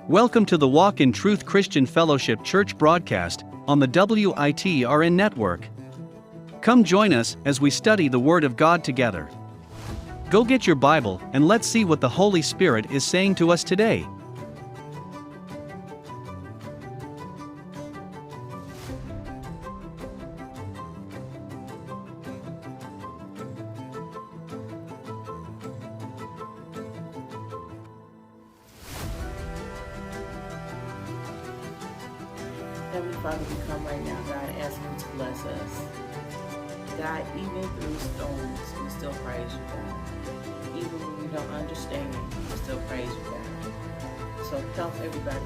Welcome to the Walk in Truth Christian Fellowship Church broadcast on the WITRN network. Come join us as we study the Word of God together. Go get your Bible and let's see what the Holy Spirit is saying to us today. Heavenly Father, we come right now, God, asking you to bless us. God, even through storms, we still praise you, God. Even when we don't understand, we still praise you, God. So help everybody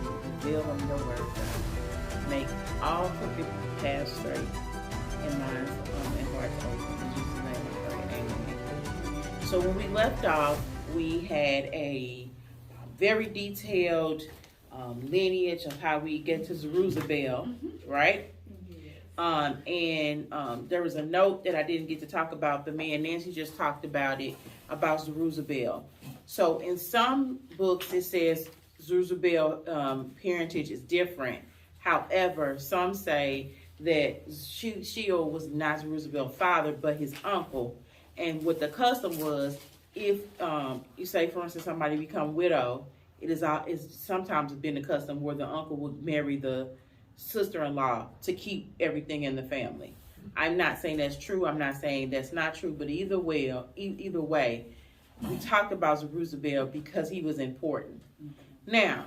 reveal them your word, God. Make all crooked paths straight and minds and hearts open. In Jesus' name I pray, amen. So when we left off, we had a very detailed lineage of how we get to Zerubbabel, right? There was a note that I didn't get to talk about, but me and Nancy just talked about it, about Zerubbabel. So in some books it says Zerubbabel parentage is different. However, some say that Sheol was not Zerubbabel's father, but his uncle. And what the custom was, if you say, for instance, somebody become widow, it's sometimes been the custom where the uncle would marry the sister-in-law to keep everything in the family. I'm not saying that's true. I'm not saying that's not true. But either way, we talked about Zerubbabel because he was important. Now,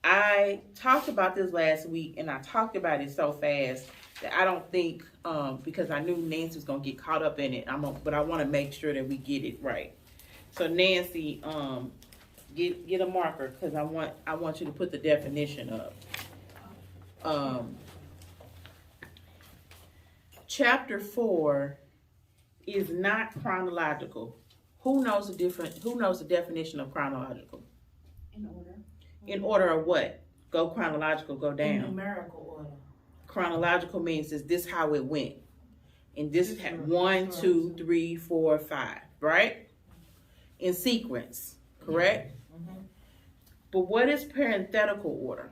I talked about this last week, and I talked about it so fast that I don't think, because I knew Nancy was going to get caught up in it, but I want to make sure that we get it right. So Nancy, Get a marker, because I want you to put the definition up. Chapter 4 is not chronological. Who knows the definition of chronological? In order. In order of what? Go chronological, go down. In numerical order. Chronological means is this how it went. And this had 1, 2, 3, 4, 5, right? In sequence, correct? Mm-hmm. But what is parenthetical order?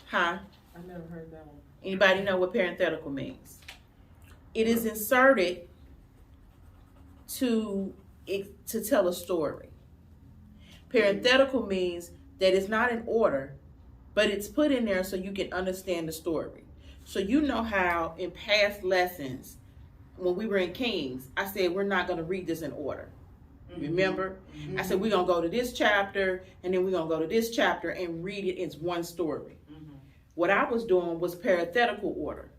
Huh? I never heard that one. Anybody know what parenthetical means? It is inserted to tell a story. Parenthetical means that it's not in order, but it's put in there so you can understand the story. So you know how in past lessons, when we were in Kings, I said we're not going to read this in order. Remember? Mm-hmm. I said we're going to go to this chapter, and then we're going to go to this chapter and read it as one story. Mm-hmm. What I was doing was parenthetical order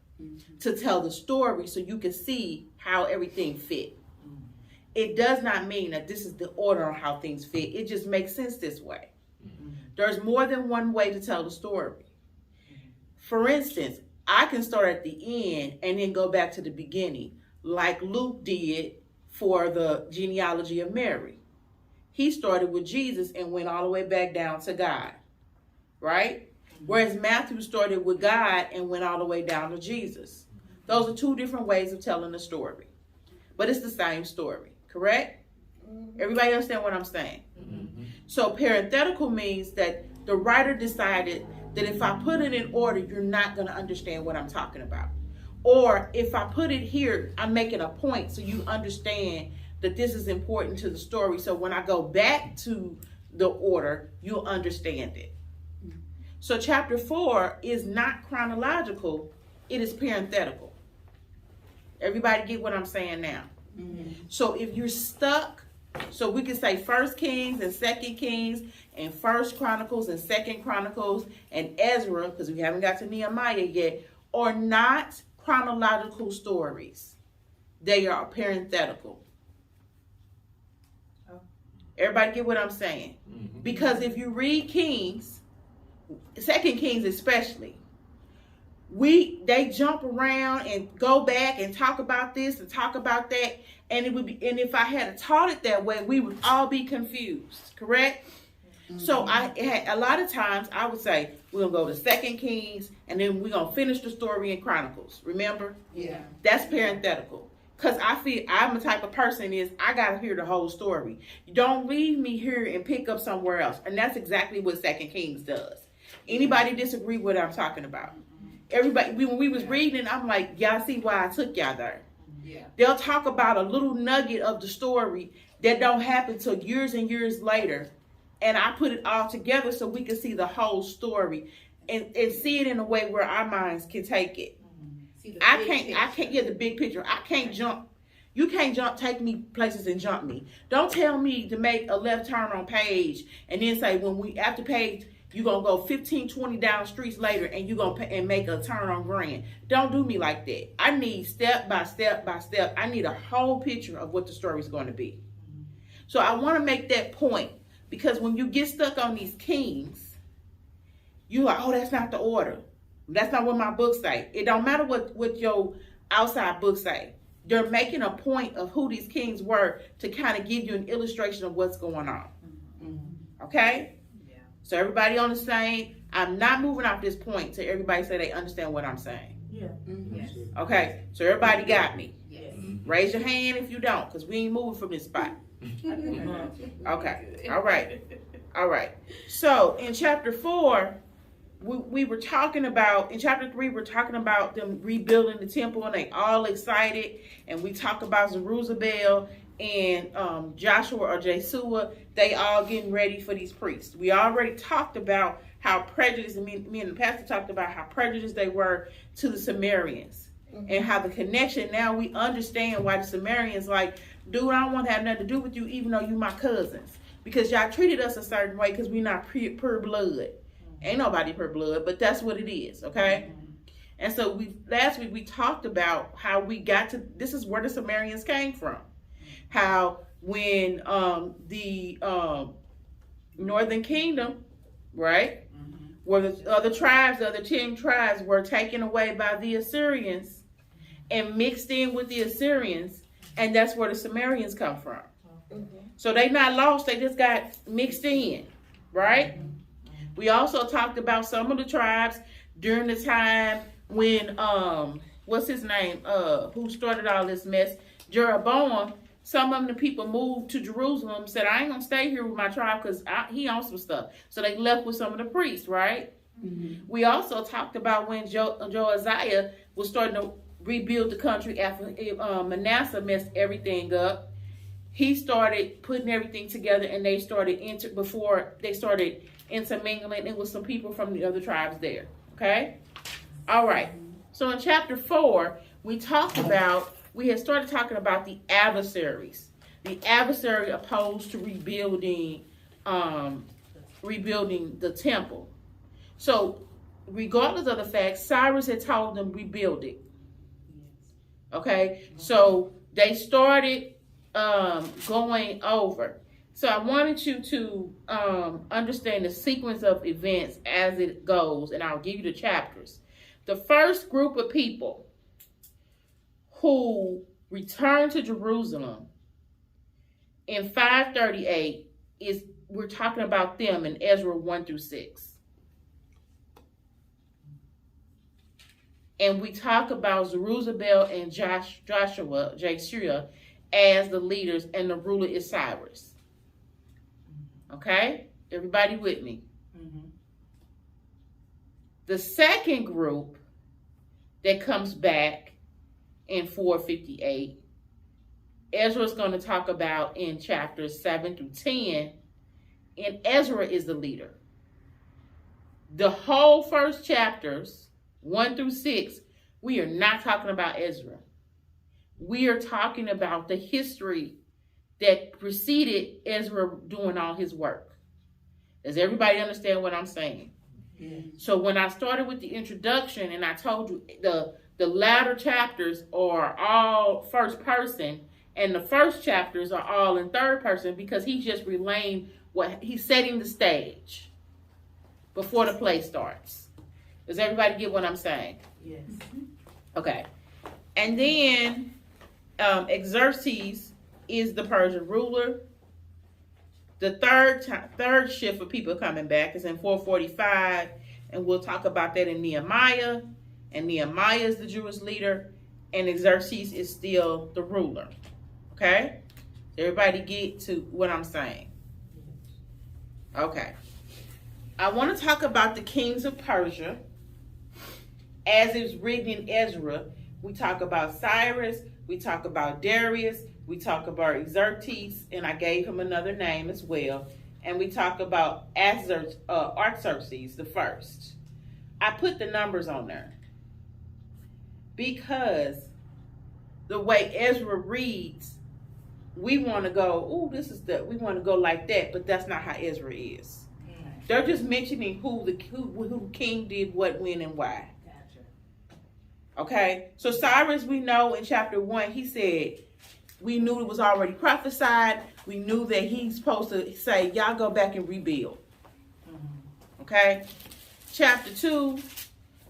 to tell the story so you can see how everything fit. Mm-hmm. It does not mean that this is the order on how things fit. It just makes sense this way. Mm-hmm. There's more than one way to tell the story. Mm-hmm. For instance, I can start at the end and then go back to the beginning, like Luke did for the genealogy of Mary. He started with Jesus and went all the way back down to God, right? Whereas Matthew started with God and went all the way down to Jesus. Those are two different ways of telling the story. But it's the same story, correct? Everybody understand what I'm saying? Mm-hmm. So parenthetical means that the writer decided that if I put it in order, you're not going to understand what I'm talking about. Or if I put it here, I'm making a point so you understand that this is important to the story. So when I go back to the order, you'll understand it. So chapter 4 is not chronological. It is parenthetical. Everybody get what I'm saying now? Mm-hmm. So if you're stuck, so we can say 1 Kings and 2 Kings and 1 Chronicles and 2 Chronicles and Ezra, because we haven't got to Nehemiah yet, are not chronological stories. They are parenthetical. Oh. Everybody get what I'm saying? Mm-hmm. Because if you read Kings, 2 Kings especially, they jump around and go back and talk about this and talk about that, and if I had taught it that way, we would all be confused, correct? Mm-hmm. So a lot of times I would say we're gonna go to 2 Kings and then we're gonna finish the story in Chronicles. Remember? Yeah. That's parenthetical. Because I feel I'm the type of person is I got to hear the whole story. Don't leave me here and pick up somewhere else. And that's exactly what Second Kings does. Anybody disagree with what I'm talking about? Everybody, when we was reading, I'm like, y'all see why I took y'all there. Yeah. They'll talk about a little nugget of the story that don't happen till years and years later. And I put it all together so we can see the whole story and see it in a way where our minds can take it. I can't get the big picture. I can't jump. You can't take me places and jump me. Don't tell me to make a left turn on page and then say when we after page you're going to go 15, 20 down streets later and you're going to make a turn on Grand. Don't do me like that. I need step by step by step. I need a whole picture of what the story is going to be. So I want to make that point because when you get stuck on these kings, you're like, oh, that's not the order. That's not what my books say. It don't matter what your outside books say. They're making a point of who these kings were to kind of give you an illustration of what's going on. Okay? Yeah. So everybody on the same. I'm not moving off this point till everybody say they understand what I'm saying. Yeah. Yes. Okay. So everybody got me. Yes. Raise your hand if you don't, because we ain't moving from this spot. Okay. All right. All right. So in chapter 4. We were talking about, in chapter 3, we're talking about them rebuilding the temple and they all excited. And we talk about Zerubbabel and Joshua or Jesua. They all getting ready for these priests. We already talked about how prejudiced, and me and the pastor talked about how prejudiced they were to the Sumerians. And how the connection, now we understand why the Sumerians like, dude, I don't want to have nothing to do with you even though you my cousins. Because y'all treated us a certain way because we're not pure blood. Ain't nobody per blood, but that's what it is, okay? And so last week we talked about how we got to, this is where the Sumerians came from. How when the Northern Kingdom, right, where the other 10 tribes were taken away by the Assyrians and mixed in with the Assyrians, and that's where the Sumerians come from. So they not lost, they just got mixed in, right? We also talked about some of the tribes during the time when, what's his name, who started all this mess, Jeroboam. Some of the people moved to Jerusalem, said, I ain't going to stay here with my tribe because he owns some stuff. So they left with some of the priests, right? We also talked about when Josiah was starting to rebuild the country after Manasseh messed everything up. He started putting everything together and they started intermingling it with some people from the other tribes there. Okay? All right. So in chapter 4, we had started talking about the adversaries. The adversary opposed to rebuilding the temple. So regardless of the fact, Cyrus had told them rebuild it. Okay? So they started going over. So I wanted you to understand the sequence of events as it goes, and I'll give you the chapters. The first group of people who returned to Jerusalem in 538 we're talking about them in Ezra 1-6. And we talk about Zerubbabel and Joshua as the leaders, and the ruler is Cyrus. Okay? Everybody with me? The second group that comes back in 458, Ezra's going to talk about in chapters 7-10, and Ezra is the leader. The whole first chapters, 1-6, we are not talking about Ezra. We are talking about the history that preceded Ezra doing all his work. Does everybody understand what I'm saying? Yeah. So when I started with the introduction and I told you the latter chapters are all first person and the first chapters are all in third person because he's just relaying what he's setting the stage before the play starts. Does everybody get what I'm saying? Yes. Okay. And then Xerxes is the Persian ruler. The third shift of people coming back is in 445, and we'll talk about that in Nehemiah. And Nehemiah is the Jewish leader. and Xerxes is still the ruler. Okay? Everybody get to what I'm saying? Okay. I want to talk about the kings of Persia. As it's written in Ezra, we talk about Cyrus, we talk about Darius, we talk about Xerxes, and I gave him another name as well. And we talk about Artaxerxes the first. I put the numbers on there because the way Ezra reads, we want to go, we want to go like that, but that's not how Ezra is. They're just mentioning who the king did what, when, and why. Gotcha. Okay, so Cyrus, we know in chapter 1, he said, we knew it was already prophesied. We knew that he's supposed to say, y'all go back and rebuild. Okay, chapter 2,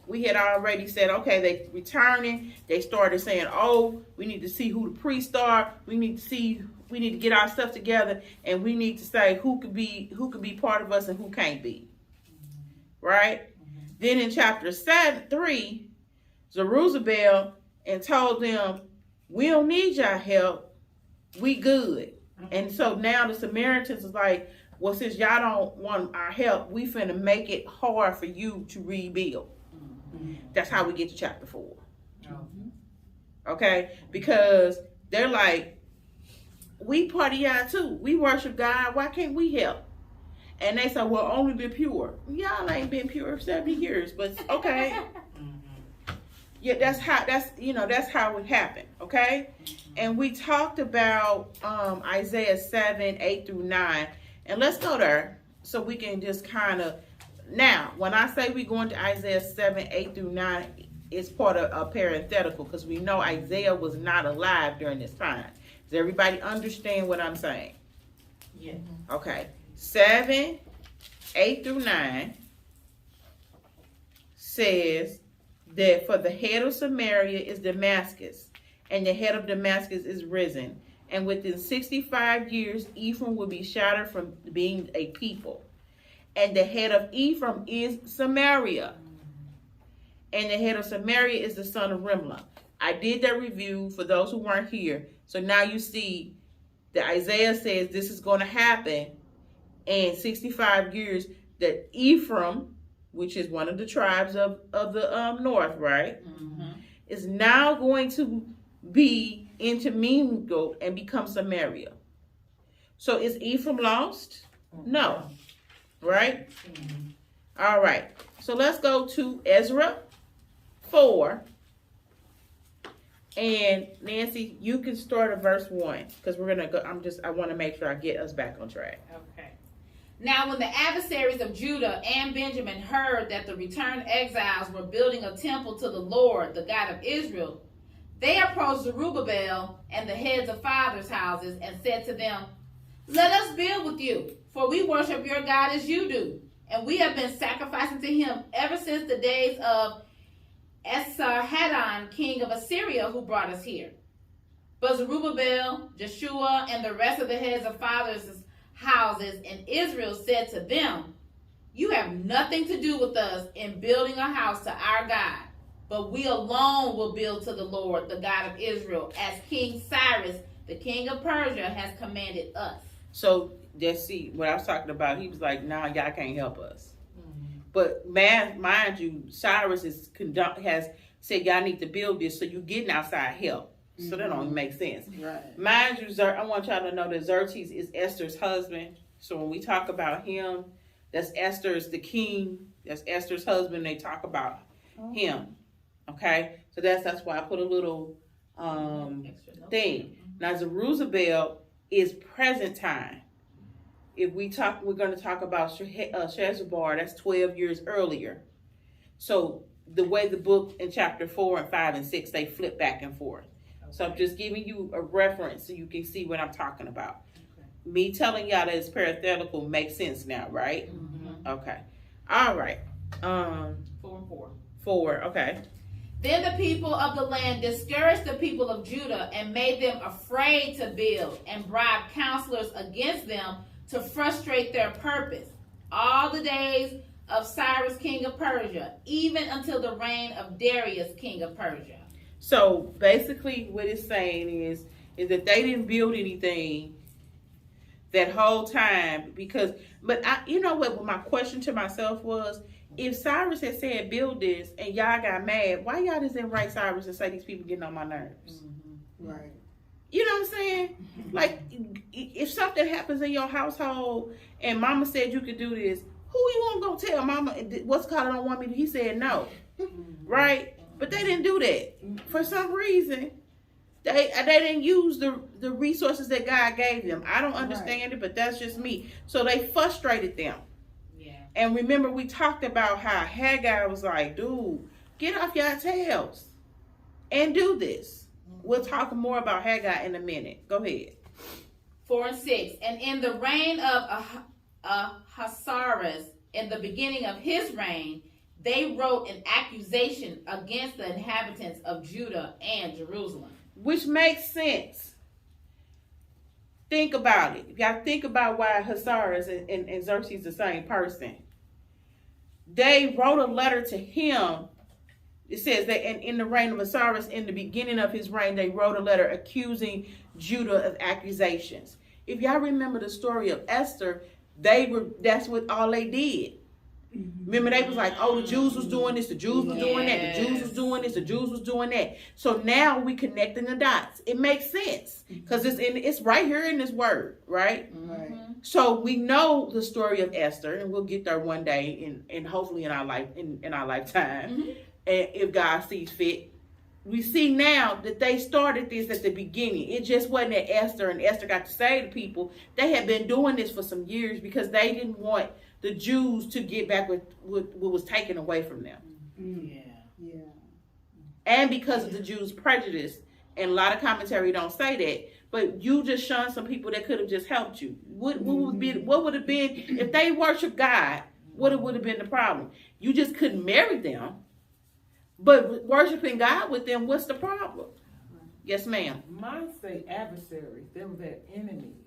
we had already said, okay, they returning. They started saying, oh, we need to see who the priests are. We need to get our stuff together, and we need to say who could be part of us and who can't be. Right? Then in chapter 3, Zerubbabel and told them, we don't need your help. We good. And so now the Samaritans is like, well, since y'all don't want our help, we finna make it hard for you to rebuild. That's how we get to chapter 4. Okay? Because they're like, we part of y'all too. We worship God. Why can't we help? And they say, well, only be pure. Y'all ain't been pure for 70 years, but okay. Yeah, that's how it happened. Okay? And we talked about Isaiah 7, 8 through 9. And let's go there so we can just kind of, now, when I say we're going to Isaiah 7, 8 through 9, it's part of a parenthetical because we know Isaiah was not alive during this time. Does everybody understand what I'm saying? Yeah. Okay. 7, 8 through 9 says that for the head of Samaria is Damascus, and the head of Damascus is risen. And within 65 years, Ephraim will be shattered from being a people. And the head of Ephraim is Samaria. And the head of Samaria is the son of Rimlah. I did that review for those who weren't here. So now you see that Isaiah says this is going to happen in 65 years, that Ephraim, which is one of the tribes of the north, right, is now going to be intermingled and become Samaria. So is Ephraim lost? No. Right? All right. So let's go to Ezra 4. And Nancy, you can start at verse 1 because we're gonna go. I want to make sure I get us back on track. Okay. Now, when the adversaries of Judah and Benjamin heard that the returned exiles were building a temple to the Lord, the God of Israel, they approached Zerubbabel and the heads of fathers' houses and said to them, "Let us build with you, for we worship your God as you do, and we have been sacrificing to him ever since the days of Esarhaddon, king of Assyria, who brought us here." But Zerubbabel, Joshua, and the rest of the heads of fathers' houses in Israel said to them, "You have nothing to do with us in building a house to our God, but we alone will build to the Lord, the God of Israel, as King Cyrus, the king of Persia, has commanded us." So just see what I was talking about. He was like, "Nah, y'all can't help us." But mind you, Cyrus has said y'all need to build this, so you're getting outside help. So that don't even make sense. Right. Mind you, I want y'all to know that Xerxes is Esther's husband. So when we talk about him, that's Esther's the king. That's Esther's husband. They talk about him. Okay? So that's why I put a little thing. Now Zerubbabel is present time. If we're going to talk about Sheshbazzar, that's 12 years earlier. So the way the book in chapter 4 and 5 and 6, they flip back and forth. Okay. So I'm just giving you a reference so you can see what I'm talking about. Okay. Me telling y'all that it's parenthetical makes sense now, right? Mm-hmm. Okay. All right. 4 and 4. 4, okay. Then the people of the land discouraged the people of Judah and made them afraid to build, and bribed counselors against them to frustrate their purpose all the days of Cyrus, king of Persia, even until the reign of Darius, king of Persia. So basically what it's saying is that they didn't build anything that whole time but you know what my question to myself was, if Cyrus had said build this and y'all got mad, why y'all just didn't write Cyrus and say these people getting on my nerves? Mm-hmm. Right. You know what I'm saying? Like, if something happens in your household and mama said you could do this, who you gonna go tell mama what's called don't want me to? He said no. Right? But they didn't do that. For some reason, they didn't use the resources that God gave them. I don't understand it, but that's just me. So they frustrated them. Yeah. And remember, we talked about how Haggai was like, dude, get off your tails and do this. We'll talk more about Haggai in a minute. Go ahead. 4 and 6. And in the reign of Ahasuerus, in the beginning of his reign, they wrote an accusation against the inhabitants of Judah and Jerusalem. Which makes sense. Think about it. Y'all think about why Ahasuerus and Xerxes the same person. They wrote a letter to him. It says that in the reign of Ahasuerus, in the beginning of his reign, they wrote a letter accusing Judah of accusations. If y'all remember the story of Esther, that's what all they did. Remember, they was like, oh, the Jews was doing this, the Jews was doing that, the Jews was doing this, the Jews was doing that. So now we connecting the dots. It makes sense because it's right here in this word, right? Right. So we know the story of Esther, and we'll get there one day, and hopefully in our lifetime, and if God sees fit. We see now that they started this at the beginning. It just wasn't at Esther, and Esther got to say to people, they had been doing this for some years because they didn't want the Jews to get back with what was taken away from them. Yeah. And because of the Jews' prejudice, and a lot of commentary don't say that, but you just shunned some people that could have just helped you. What would have been, if they worship God, what would have been the problem? You just couldn't marry them, but worshiping God with them, what's the problem? Yes, ma'am. Mine say adversaries. They were their enemies.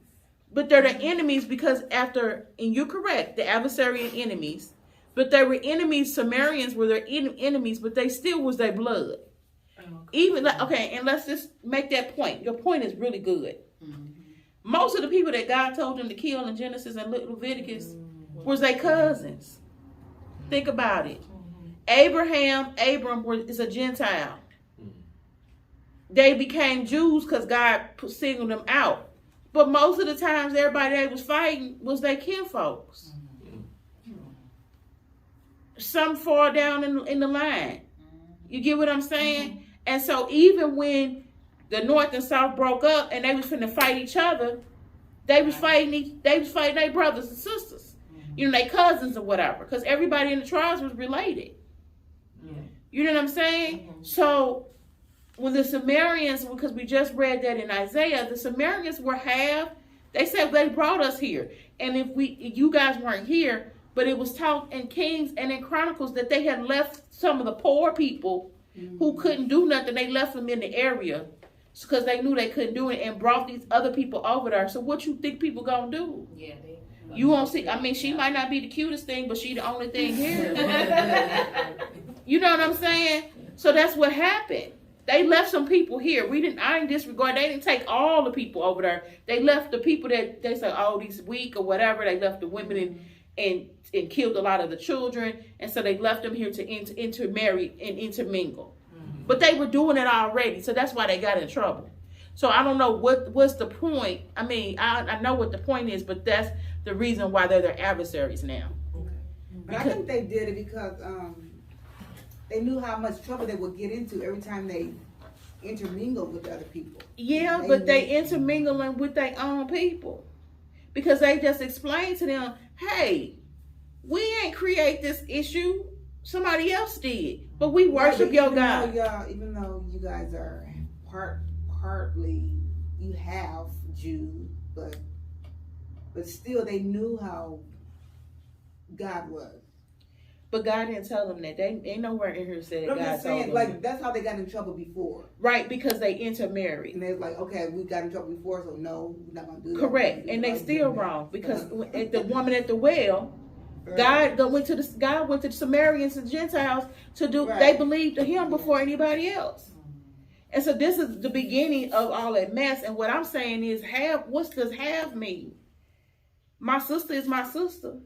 But they're the enemies because and you're correct, the adversary and enemies, but they were enemies. Sumerians were their enemies, but they still was their blood. Even and let's just make that point. Your point is really good. Most of the people that God told them to kill in Genesis and Leviticus was their cousins. Think about it. Abram is a Gentile. They became Jews because God singled them out. But most of the times, everybody they was fighting was their kinfolks. Some fall down in the line. You get what I'm saying? And so even when the North and South broke up and they was finna fight each other, they was fighting their brothers and sisters. You know, their cousins or whatever. Because everybody in the tribes was related. You know what I'm saying? So when the Sumerians, because we just read that in Isaiah, the Sumerians were they said they brought us here. And if you guys weren't here, but it was taught in Kings and in Chronicles that they had left some of the poor people who couldn't do nothing. They left them in the area because they knew they couldn't do it and brought these other people over there. So what you think people gonna do? Yeah, you won't see. I mean, she might not be the cutest thing, but she the only thing here. You know what I'm saying? So that's what happened. They left some people here. I didn't disregard. They didn't take all the people over there. They left the people that they said, oh, these weak or whatever. They left the women and killed a lot of the children. And so they left them here to intermarry and intermingle. But they were doing it already. So that's why they got in trouble. So I don't know what's the point. I mean, I know what the point is, but that's the reason why they're their adversaries now. Okay. But I think they did it because they knew how much trouble they would get into every time they intermingled with other people. Yeah, but they intermingling with their own people. Because they just explained to them, hey, we ain't create this issue. Somebody else did. But we worship your God. Even though you guys are partly, you have Jews, but still they knew how God was. But God didn't tell them that. They ain't nowhere in here said that God told them. Like, that's how they got in trouble before. Right, because they intermarried. And they're like, okay, we got in trouble before, so no, we're not going to do that. Correct. And they still wrong. Because the woman at the well, God went to the Sumerians and Gentiles to do, they believed to him before anybody else. And so this is the beginning of all that mess. And what I'm saying is, what does have mean? My sister is my sister.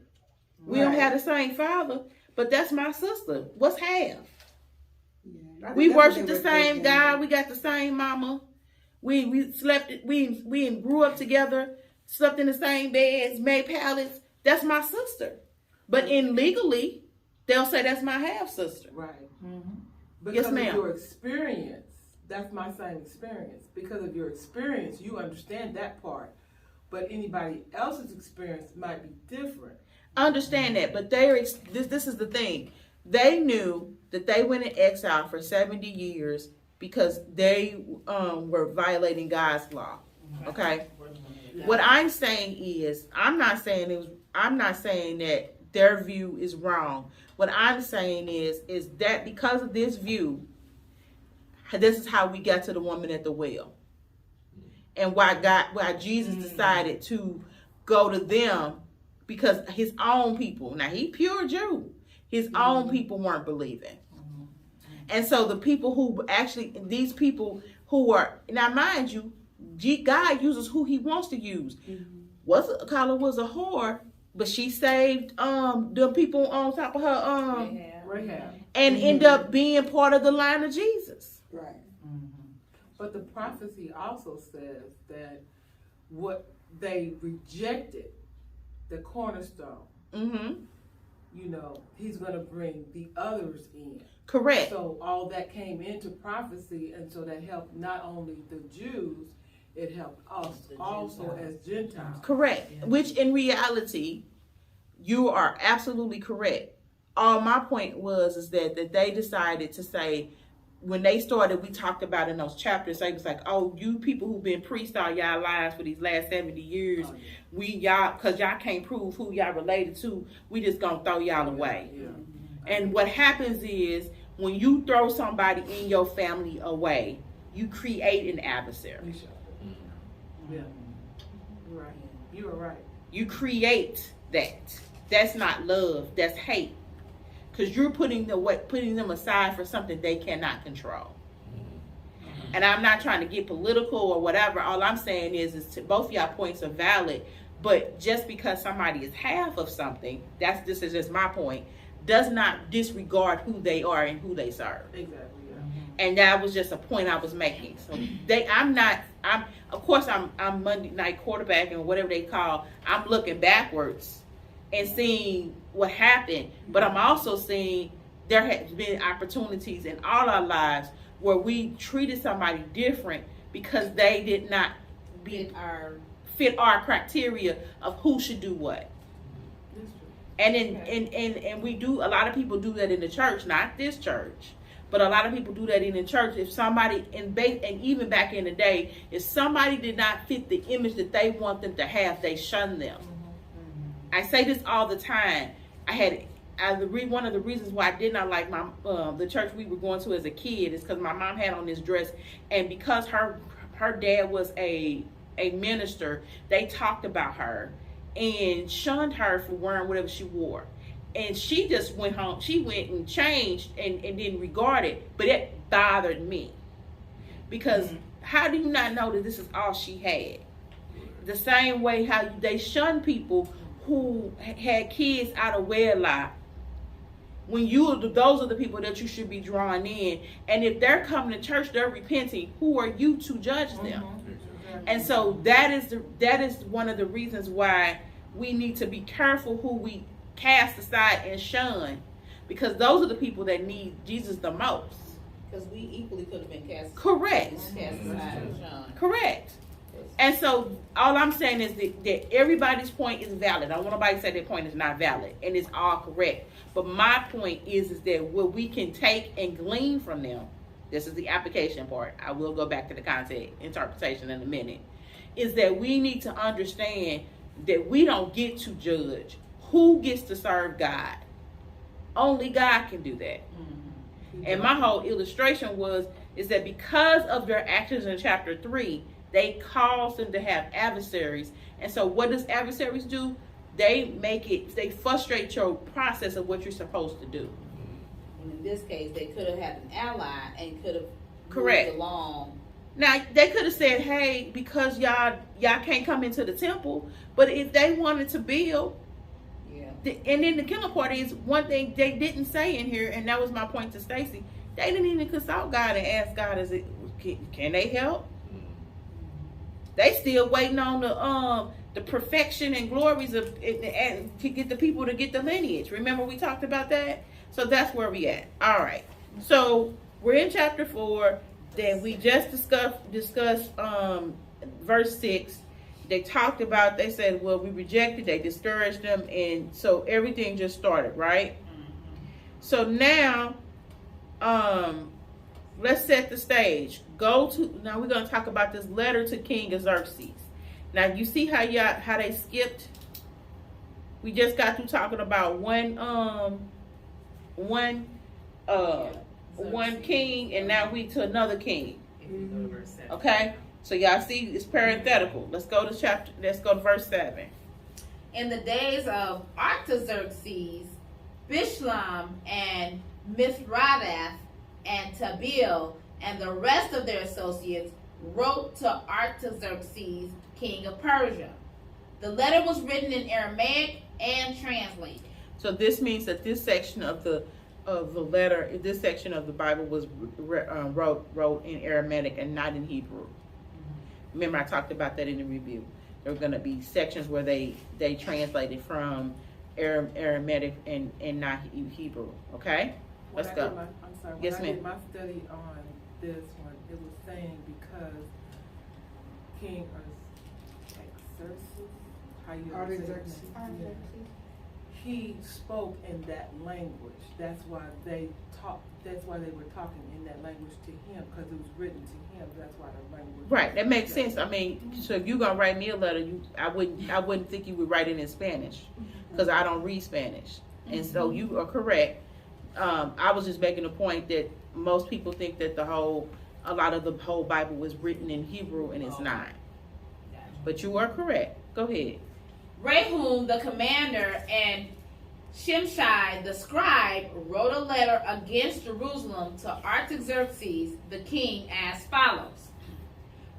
We don't have the same father, but that's my sister. What's have? Yeah, We worship the same God. We got the same mama. We slept. We grew up together. Slept in the same beds. Made pallets. That's my sister. But in legally, they'll say that's my half sister. Right. Mm-hmm. Because Yes, ma'am. of your experience, that's my same experience. Because of your experience, you understand that part. But anybody else's experience might be different. I understand that, but this is the thing. They knew that they went in exile for 70 years because they were violating God's law. Okay? Yeah. What I'm saying is, I'm not saying that their view is wrong. What I'm saying is that because of this view, this is how we got to the woman at the well. And why Jesus decided to go to them, because his own people, now he pure Jew, his own people weren't believing. And so the people who actually, these people who are, now mind you, God uses who he wants to use. Carla was a whore, but she saved the people on top of her Rahab. and end up being part of the line of Jesus. Right. But the prophecy also says that what they rejected, the cornerstone, you know, he's going to bring the others in. Correct. So all that came into prophecy, and so that helped not only the Jews, it helped us also as Gentiles. Correct. Yeah. Which in reality, you are absolutely correct. All my point is that they decided to say, when they started, we talked about in those chapters, they was like, oh, you people who've been priests all y'all lives for these last 70 years, because y'all can't prove who y'all related to, we just gonna throw y'all away. Yeah. And what happens is, when you throw somebody in your family away, you create an adversary. Yeah, you're right. You are right. You create that. That's not love. That's hate. Because you're putting them aside for something they cannot control. And I'm not trying to get political or whatever. All I'm saying is both y'all points are valid. But just because somebody is half of something, this is just my point, does not disregard who they are and who they serve. Exactly. Yeah. And that was just a point I was making. So I'm Monday night quarterback and whatever they call. I'm looking backwards and seeing what happened, but I'm also seeing there has been opportunities in all our lives where we treated somebody different because they did not fit our criteria of who should do what. And we do, a lot of people do that in the church, not this church, but a lot of people do that in the church. If somebody, and even back in the day, if somebody did not fit the image that they want them to have, they shun them. I say this all the time. One of the reasons why I did not like the church we were going to as a kid is because my mom had on this dress, and because her dad was a minister, they talked about her and shunned her for wearing whatever she wore. And she just went home. She went and changed and didn't regard it, but it bothered me because how do you not know that this is all she had? The same way how they shun people who had kids out of wedlock, when those are the people that you should be drawing in. And if they're coming to church, they're repenting, who are you to judge them? And so that is one of the reasons why we need to be careful who we cast aside and shun, because those are the people that need Jesus the most. Because we equally could have been cast. Correct. Cast aside and shunned. Correct. And so all I'm saying is that everybody's point is valid. I don't want nobody to say their point is not valid, and it's all correct. But my point is that what we can take and glean from them, this is the application part, I will go back to the context interpretation in a minute, is that we need to understand that we don't get to judge who gets to serve God. Only God can do that. And my whole illustration is that because of their actions in chapter 3, they cause them to have adversaries. And so what does adversaries do? They frustrate your process of what you're supposed to do. And in this case, they could have had an ally and could have Correct. moved along. Now they could have said, "Hey, because y'all can't come into the temple," but if they wanted to build, Yeah. and then the killer part is one thing they didn't say in here, and that was my point to Stacy. They didn't even consult God and ask God, can they help? They still waiting on the perfection and glories of and to get the people to get the lineage. Remember we talked about that? So that's where we at. All right. So we're in chapter 4. Then we just discussed verse 6. They talked about, they said, well, we rejected, they discouraged them, and so everything just started, right? So now, let's set the stage. Now we're going to talk about this letter to King Xerxes. Now you see how they skipped? We just got through talking about one king, and now we to another king. Okay, so y'all see it's parenthetical. Let's go to verse 7. In the days of Artaxerxes, Bishlam and Mithridath and Tabeel and the rest of their associates wrote to Artaxerxes, king of Persia. The letter was written in Aramaic and translated. So this means that this section of the letter, this section of the Bible was wrote in Aramaic and not in Hebrew. Remember, I talked about that in the review. There were going to be sections where they translated from Aramaic and not Hebrew. Okay, let's go. When Yes, I ma'am. did my study on this one, it was saying because King Xerxes, how you say his name? He spoke in that language. That's why they were talking in that language to him, because it was written to him. That's why the language. Right, that makes sense. I mean, so if you're gonna write me a letter, I wouldn't think you would write it in Spanish, because I don't read Spanish, and so you are correct. I was just making a point that most people think that a lot of the whole Bible was written in Hebrew, and it's not. But you are correct. Go ahead. Rehum the commander and Shimshai the scribe wrote a letter against Jerusalem to Artaxerxes the king as follows.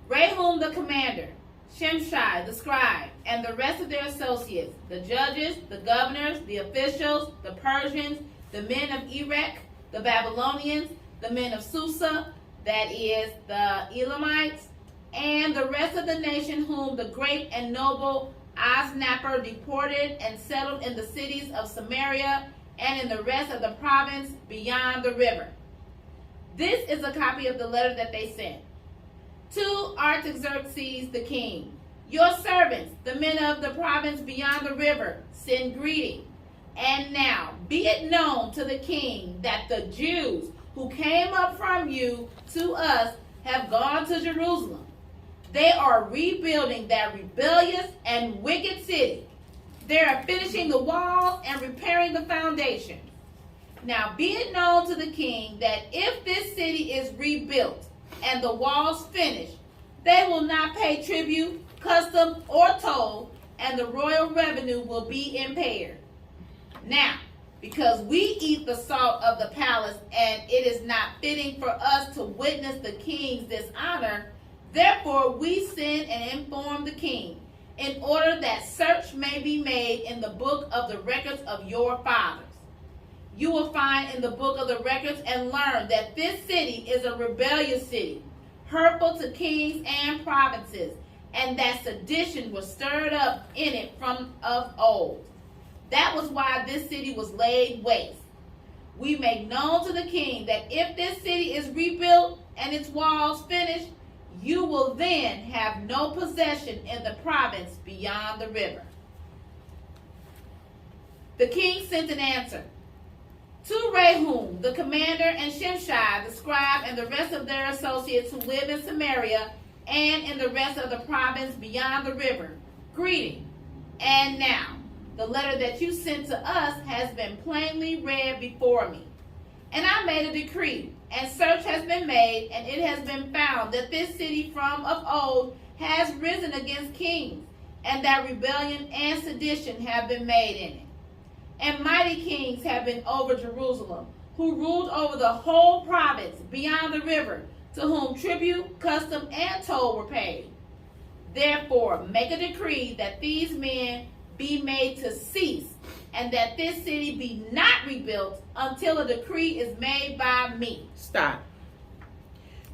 Rehum the commander, Shimshai the scribe, and the rest of their associates, the judges, the governors, the officials, the Persians, the men of Erech, the Babylonians, the men of Susa, that is, the Elamites, and the rest of the nation whom the great and noble Osnapper deported and settled in the cities of Samaria and in the rest of the province beyond the river. This is a copy of the letter that they sent. To Artaxerxes the king, your servants, the men of the province beyond the river, send greeting. And now be it known to the king that the Jews who came up from you to us have gone to Jerusalem. They are rebuilding that rebellious and wicked city. They are finishing the walls and repairing the foundation. Now be it known to the king that if this city is rebuilt and the walls finished, they will not pay tribute, custom, or toll, and the royal revenue will be impaired. Now, because we eat the salt of the palace, and it is not fitting for us to witness the king's dishonor, therefore we send and inform the king, in order that search may be made in the book of the records of your fathers. You will find in the book of the records and learn that this city is a rebellious city, hurtful to kings and provinces, and that sedition was stirred up in it from of old. That was why this city was laid waste. We make known to the king that if this city is rebuilt and its walls finished, you will then have no possession in the province beyond the river. The king sent an answer. To Rehum, the commander, and Shimshai, the scribe, and the rest of their associates who live in Samaria and in the rest of the province beyond the river, greeting. And now, the letter that you sent to us has been plainly read before me. And I made a decree, and search has been made, and it has been found that this city from of old has risen against kings, and that rebellion and sedition have been made in it. And mighty kings have been over Jerusalem, who ruled over the whole province beyond the river, to whom tribute, custom, and toll were paid. Therefore, make a decree that these men be made to cease, and that this city be not rebuilt until a decree is made by me. Stop.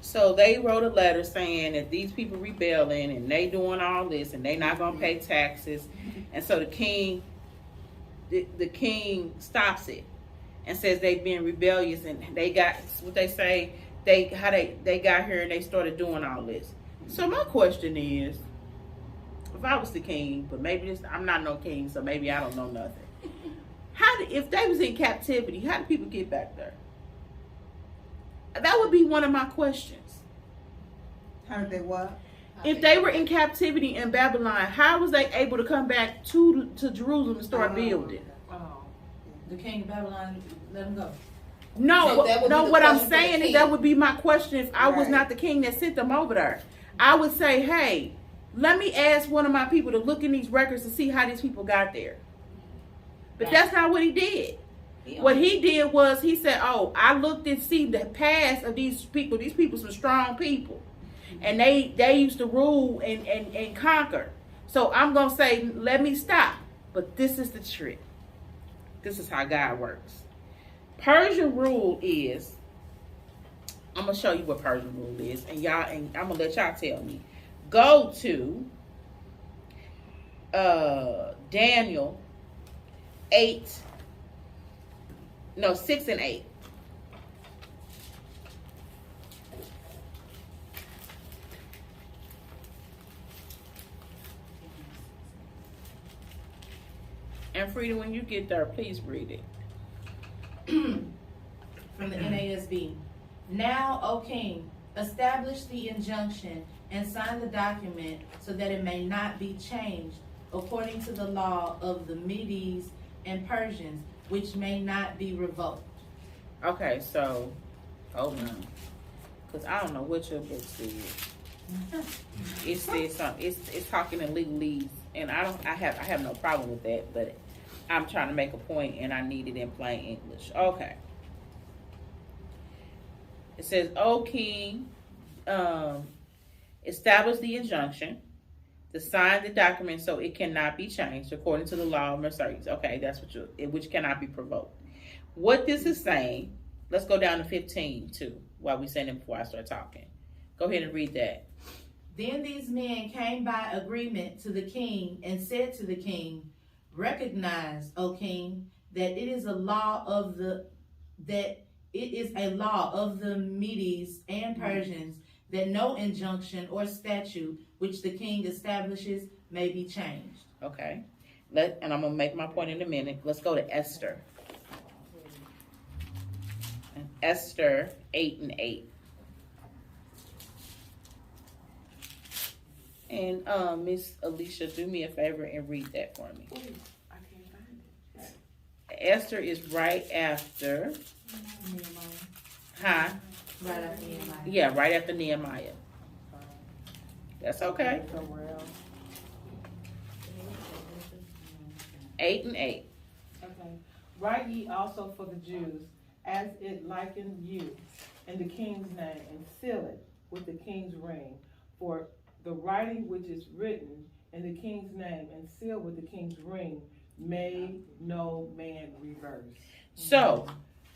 So they wrote a letter saying that these people rebelling and they doing all this and they not gonna pay taxes, and so the king stops it and says they've been rebellious and they got what they say they got here and they started doing all this. So my question is, if I was the king, but maybe I'm not no king, so maybe I don't know nothing. If they was in captivity, how did people get back there? That would be one of my questions. How did they what? If they were in captivity in Babylon, how was they able to come back to Jerusalem and start building? The king of Babylon let them go. No, So what I'm saying is that would be my question if I was not the king that sent them over there. I would say, hey, let me ask one of my people to look in these records to see how these people got there. But that's not what he did. What he did was he said, oh, I looked and see the past of these people. These people some strong people. And they used to rule and conquer. So I'm going to say, let me stop. But this is the trick. This is how God works. Persian rule is, I'm going to show you what Persian rule is. And I'm going to let y'all tell me. Go to Daniel 6 and 8. And Frida, when you get there, please read it. From the NASB. Now, O king, establish the injunction and sign the document so that it may not be changed according to the law of the Medes and Persians, which may not be revoked. Okay, so hold on, because I don't know what your book says. It says something. It's talking in legalese, and I have no problem with that, but I'm trying to make a point, and I need it in plain English. Okay. It says, "O king, establish the injunction, to sign the document so it cannot be changed according to the law of Mercedes." Okay, that's which cannot be provoked. What this is saying, let's go down to 15 too, while we're saying it before I start talking. Go ahead and read that. Then these men came by agreement to the king and said to the king, "Recognize, O king, that it is a law of the Medes and Persians that no injunction or statute which the king establishes may be changed." Okay. And I'm going to make my point in a minute. Let's go to Esther. And Esther 8 and 8. And Miss Alicia, do me a favor and read that for me. I can't find it. Esther is right after. Huh? Right after Nehemiah. Yeah, right after Nehemiah. That's okay. Somewhere else. 8 and 8. Okay. Write ye also for the Jews, as it likened you, in the king's name, and seal it with the king's ring. For the writing which is written in the king's name and sealed with the king's ring may no man reverse. So,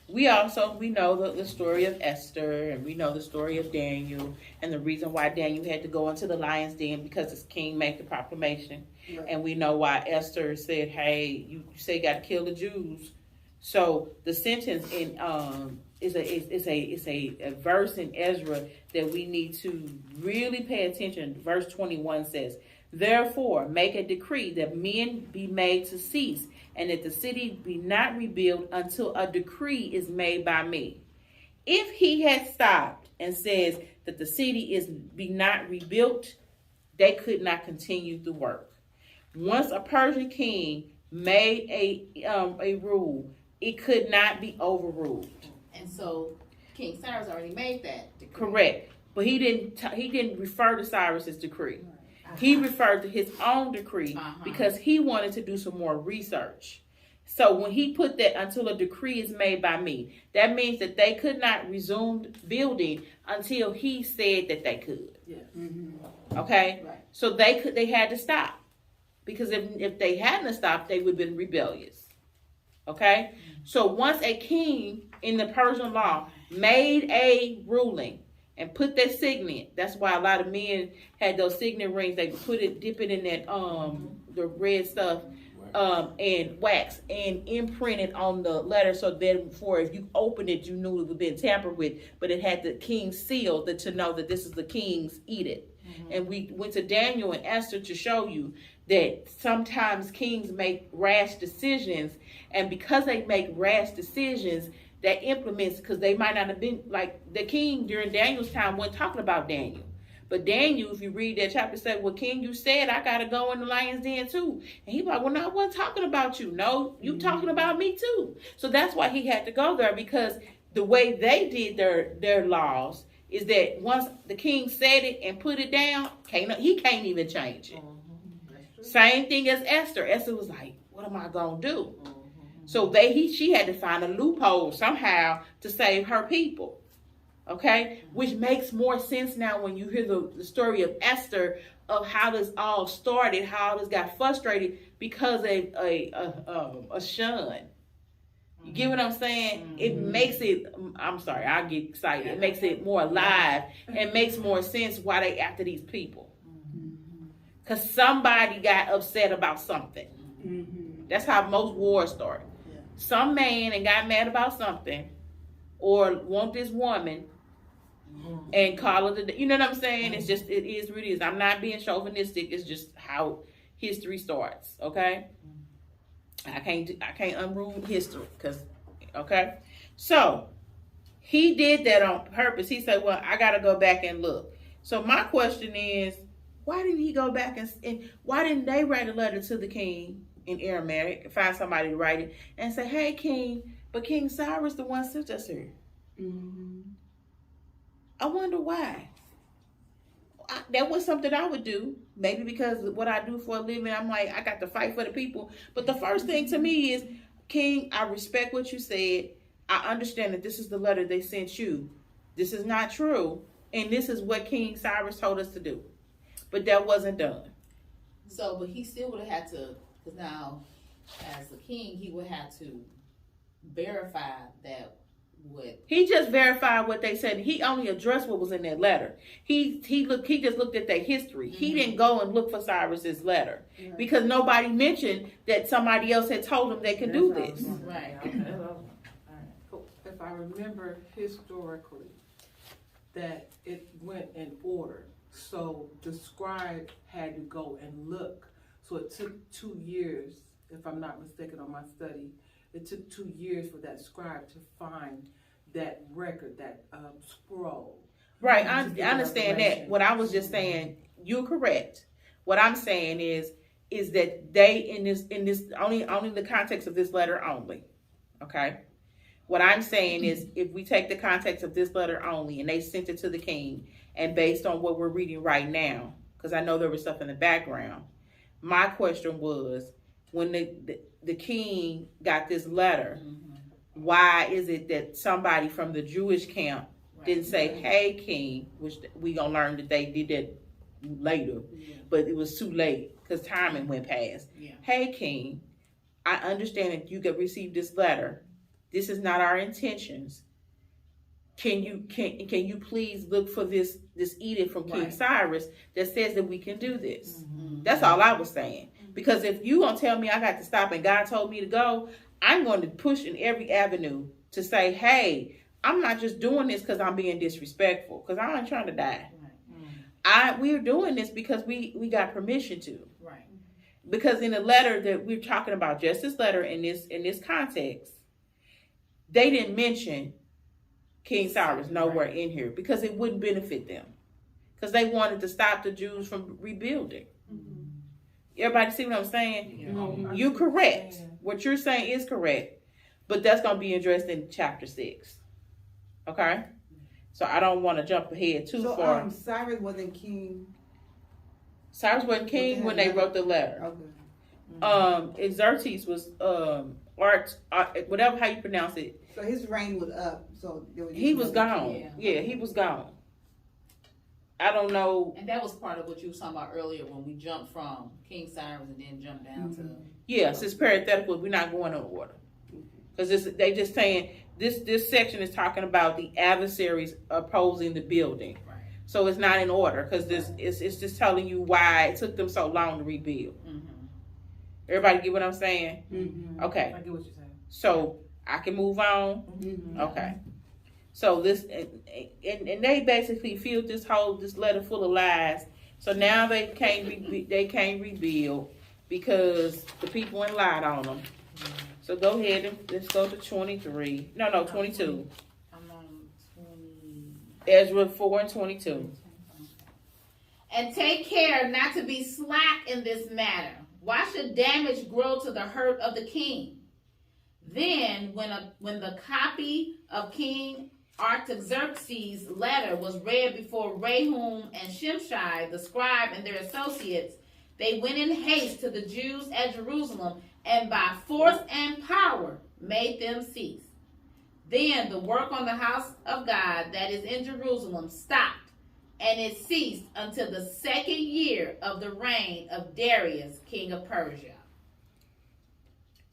we know the story of Esther, and we know the story of Daniel, and the reason why Daniel had to go into the lion's den because his king made the proclamation. Right. And we know why Esther said, hey, you say you got to kill the Jews. So the sentence in is a verse in Ezra that we need to really pay attention. Verse 21 says, "Therefore make a decree that men be made to cease, and that the city be not rebuilt until a decree is made by me." If he had stopped and says that the city be not rebuilt, they could not continue the work. Once a Persian king made a rule, it could not be overruled. And so King Cyrus already made that decree. Correct, but he didn't refer to Cyrus's decree. He referred to his own decree because he wanted to do some more research. So when he put that until a decree is made by me, that means that they could not resume building until he said that they could. Yes. Okay? Right. So they had to stop. Because if they hadn't stopped, they would have been rebellious. Okay? So once a king in the Persian law made a ruling and put their signet, that's why a lot of men had those signet rings. They would dip it in that the red stuff and wax and imprint it on the letter, so then before if you opened it, you knew it was been tampered with, but it had the king's seal to know that this is the king's edict. And we went to Daniel and Esther to show you that sometimes kings make rash decisions, and because they make rash decisions, that implements, because they might not have been, like the king during Daniel's time wasn't talking about Daniel. But Daniel, if you read that chapter, said, well, king, you said I got to go in the lion's den too. And he's like, well, no, I wasn't talking about you. No, you talking about me too. So that's why he had to go there, because the way they did their laws is that once the king said it and put it down, he can't even change it. Same thing as Esther. Esther was like, what am I going to do? So she had to find a loophole somehow to save her people. Okay? Which makes more sense now when you hear the story of Esther, of how this all started, how this got frustrated because of a shun. You get what I'm saying? It makes it, I'm sorry, I get excited. It makes it more alive and makes more sense why they after these people. Because somebody got upset about something. That's how most wars start. Some man and got mad about something, or want this woman and call it, you know what I'm saying? It's just, it is what it is. I'm not being chauvinistic. It's just how history starts. Okay. I can't unrule history okay. So he did that on purpose. He said, well, I got to go back and look. So my question is, why didn't he go back and why didn't they write a letter to the king in Aramaic, find somebody to write it and say, hey, king, but King Cyrus the one sent us here. I wonder why. That was something I would do. Maybe because of what I do for a living, I'm like, I got to fight for the people. But the first thing to me is, King, I respect what you said. I understand that this is the letter they sent you. This is not true. And this is what King Cyrus told us to do. But that wasn't done. So, but he still would have had to, because now, as the king, he would have to verify that what he just verified what they said. He only addressed what was in that letter. He just looked at their history. He didn't go and look for Cyrus's letter because nobody mentioned that somebody else had told him they could do this. Right. If I remember historically, that it went in order. So the scribe had to go and look. So it took 2 years, if I'm not mistaken on my study, it took 2 years for that scribe to find that record, that scroll. Right, I understand that. What I was just saying, you're correct. What I'm saying is that they in this only the context of this letter only. Okay? What I'm saying is, if we take the context of this letter only and they sent it to the king, and based on what we're reading right now, because I know there was stuff in the background, my question was, when the king got this letter, why is it that somebody from the Jewish camp didn't say, hey, king, which we gonna learn that they did that later, but it was too late because timing went past. Hey, king, I understand that you could receive this letter. This is not our intentions. Can you please look for this edict from King Cyrus that says that we can do this? That's all I was saying. Because if you gonna tell me I got to stop and God told me to go, I'm going to push in every avenue to say, hey, I'm not just doing this because I'm being disrespectful, because I ain't trying to die. We're doing this because we got permission to. Right. Because in the letter that we're talking about, just this letter in this context, they didn't mention King Cyrus nowhere in here because it wouldn't benefit them. Because they wanted to stop the Jews from rebuilding. Everybody see what I'm saying? You're correct. What you're saying is correct. But that's going to be addressed in chapter 6. Okay? So I don't want to jump ahead too far. Cyrus wasn't king. Cyrus wasn't king when they wrote the letter. Okay. Xerxes was whatever how you pronounce it. So his reign was up. So there was He was gone. Yeah, he was gone. I don't know. And that was part of what you were talking about earlier when we jumped from King Cyrus and then jumped down to. Yes, it's parenthetical. We're not going in order because they just saying this section is talking about the adversaries opposing the building. Right. So it's not in order because it's just telling you why it took them so long to rebuild. Everybody get what I'm saying? Okay. I get what you're saying. So I can move on. Okay. So this and they basically filled this letter full of lies. So now they can't rebuild because the people went lied on them. So go ahead and let's go to 23. No, 22. I'm on 20. Ezra 4 and 22. And take care not to be slack in this matter. Why should damage grow to the hurt of the king? Then, when the copy of King Artaxerxes' letter was read before Rehum and Shimshai, the scribe, and their associates, they went in haste to the Jews at Jerusalem, and by force and power made them cease. Then the work on the house of God that is in Jerusalem stopped, and it ceased until the 2nd year of the reign of Darius, king of Persia.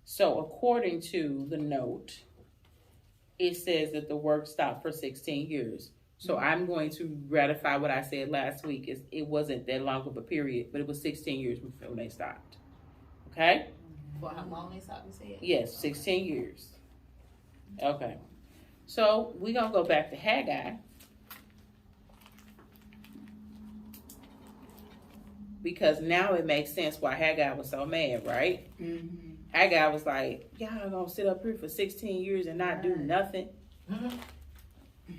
So according to the note, it says that the work stopped for 16 years. So I'm going to ratify what I said last week. It wasn't that long of a period, but it was 16 years when they stopped. Okay? For how long they stopped, you said? Yes, 16 years. Okay. So we're going to go back to Haggai. Because now it makes sense why Haggai was so mad, right? Haggai was like, y'all gonna sit up here for 16 years and not do nothing.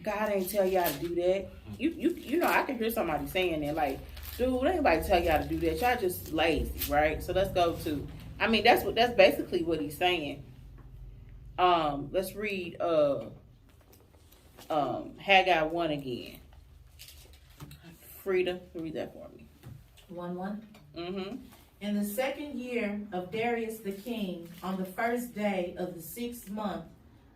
God ain't tell y'all to do that. You know, I can hear somebody saying that, like, dude, anybody tell y'all to do that. Y'all just lazy, right? So let's go to, I mean, that's basically what he's saying. Let's read Haggai 1 again. Frida, read that for me. 1:1. In the 2nd year of Darius the king, on the 1st day of the 6th month,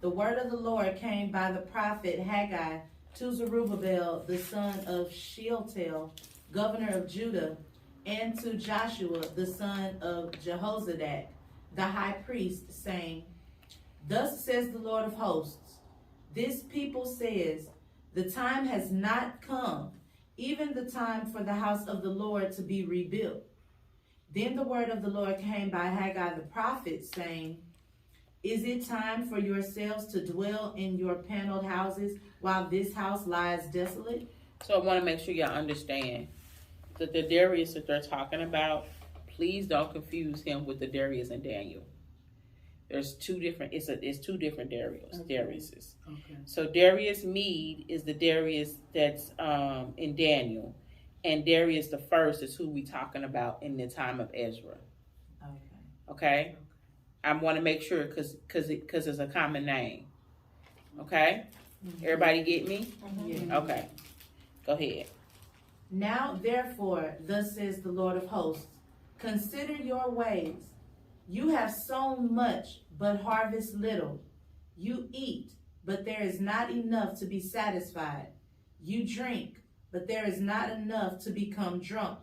the word of the Lord came by the prophet Haggai to Zerubbabel, the son of Shealtiel, governor of Judah, and to Joshua, the son of Jehozadak, the high priest, saying, Thus says the Lord of hosts, this people says, the time has not come, even the time for the house of the Lord to be rebuilt. Then the word of the Lord came by Haggai the prophet, saying, Is it time for yourselves to dwell in your paneled houses while this house lies desolate? So I want to make sure y'all understand that the Darius that they're talking about, please don't confuse him with the Darius and Daniel. There's two different, it's two different Dariuses. Okay. So Darius Mede is the Darius that's in Daniel. And Darius the first is who we talking about in the time of Ezra. Okay? I want to make sure because it's a common name. Okay? Everybody get me? Yeah. Okay. Go ahead. Now therefore, thus says the Lord of hosts, consider your ways. You have sown much, but harvest little. You eat, but there is not enough to be satisfied. You drink, but there is not enough to become drunk.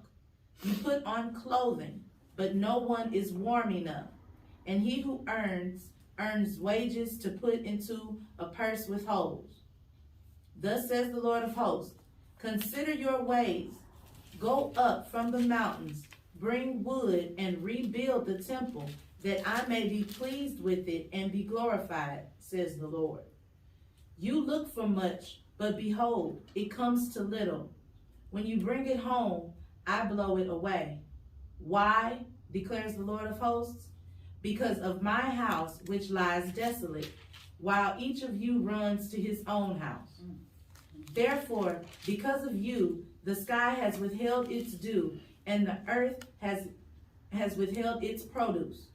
You put on clothing, but no one is warm enough. And he who earns wages to put into a purse with holes. Thus says the Lord of hosts, consider your ways. Go up from the mountains, bring wood, and rebuild the temple, that I may be pleased with it and be glorified, says the Lord. You look for much, but behold, it comes to little. When you bring it home, I blow it away. Why, declares the Lord of hosts? Because of my house, which lies desolate, while each of you runs to his own house. Therefore, because of you, the sky has withheld its dew, and the earth has withheld its produce.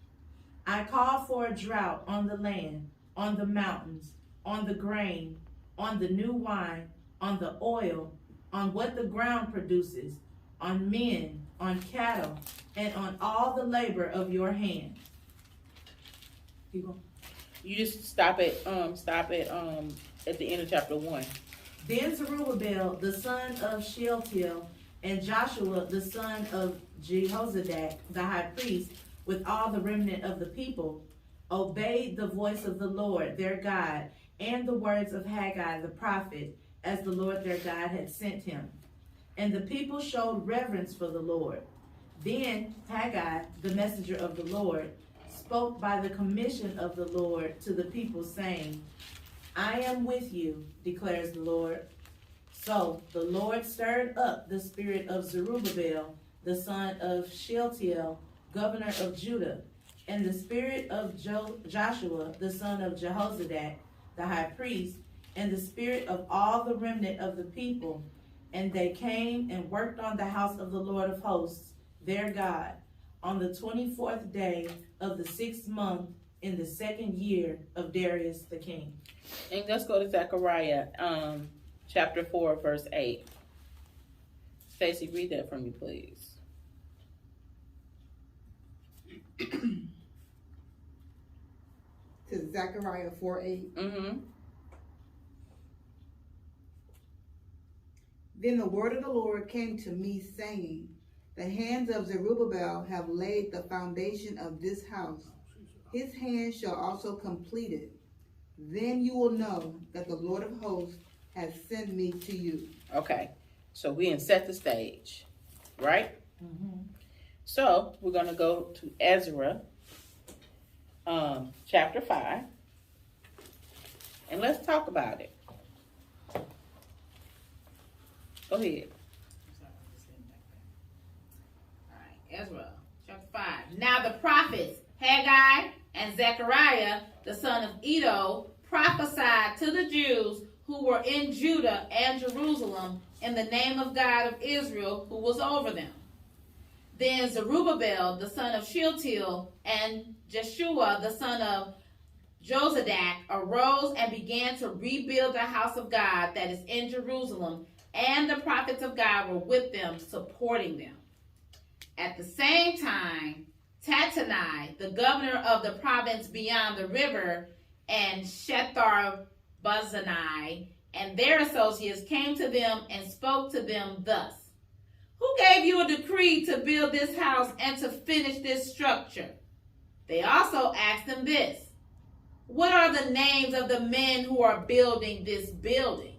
I call for a drought on the land, on the mountains, on the grain, on the new wine, on the oil, on what the ground produces, on men, on cattle, and on all the labor of your hands. Keep going. You just stop at the end of chapter 1. Then Zerubbabel, the son of Shealtiel, and Joshua, the son of Jehozadak, the high priest, with all the remnant of the people, obeyed the voice of the Lord their God and the words of Haggai the prophet, as the Lord their God had sent him. And the people showed reverence for the Lord. Then Haggai, the messenger of the Lord, spoke by the commission of the Lord to the people, saying, I am with you, declares the Lord. So the Lord stirred up the spirit of Zerubbabel, the son of Shealtiel, governor of Judah, and the spirit of Joshua, the son of Jehozadak, the high priest, and the spirit of all the remnant of the people. And they came and worked on the house of the Lord of hosts, their God, on the 24th day of the 6th month in the 2nd year of Darius the king. And let's go to Zechariah, chapter 4, verse 8. Stacy, read that for me, please. To Zechariah 4:8. Mm-hmm. Then the word of the Lord came to me, saying, the hands of Zerubbabel have laid the foundation of this house. His hand shall also complete it. Then you will know that the Lord of hosts has sent me to you. Okay, so we can set the stage, right? Mm-hmm. So we're going to go to Ezra, chapter 5, and let's talk about it. Go ahead. All right, Ezra, chapter 5. Now the prophets Haggai and Zechariah, the son of Iddo, prophesied to the Jews who were in Judah and Jerusalem in the name of God of Israel, who was over them. Then Zerubbabel, the son of Shealtiel, and Jeshua, the son of Jozadak, arose and began to rebuild the house of God that is in Jerusalem, and the prophets of God were with them, supporting them. At the same time, Tattenai, the governor of the province beyond the river, and Shethar-Bozenai and their associates came to them and spoke to them thus. Who gave you a decree to build this house and to finish this structure? They also asked them this. What are the names of the men who are building this building?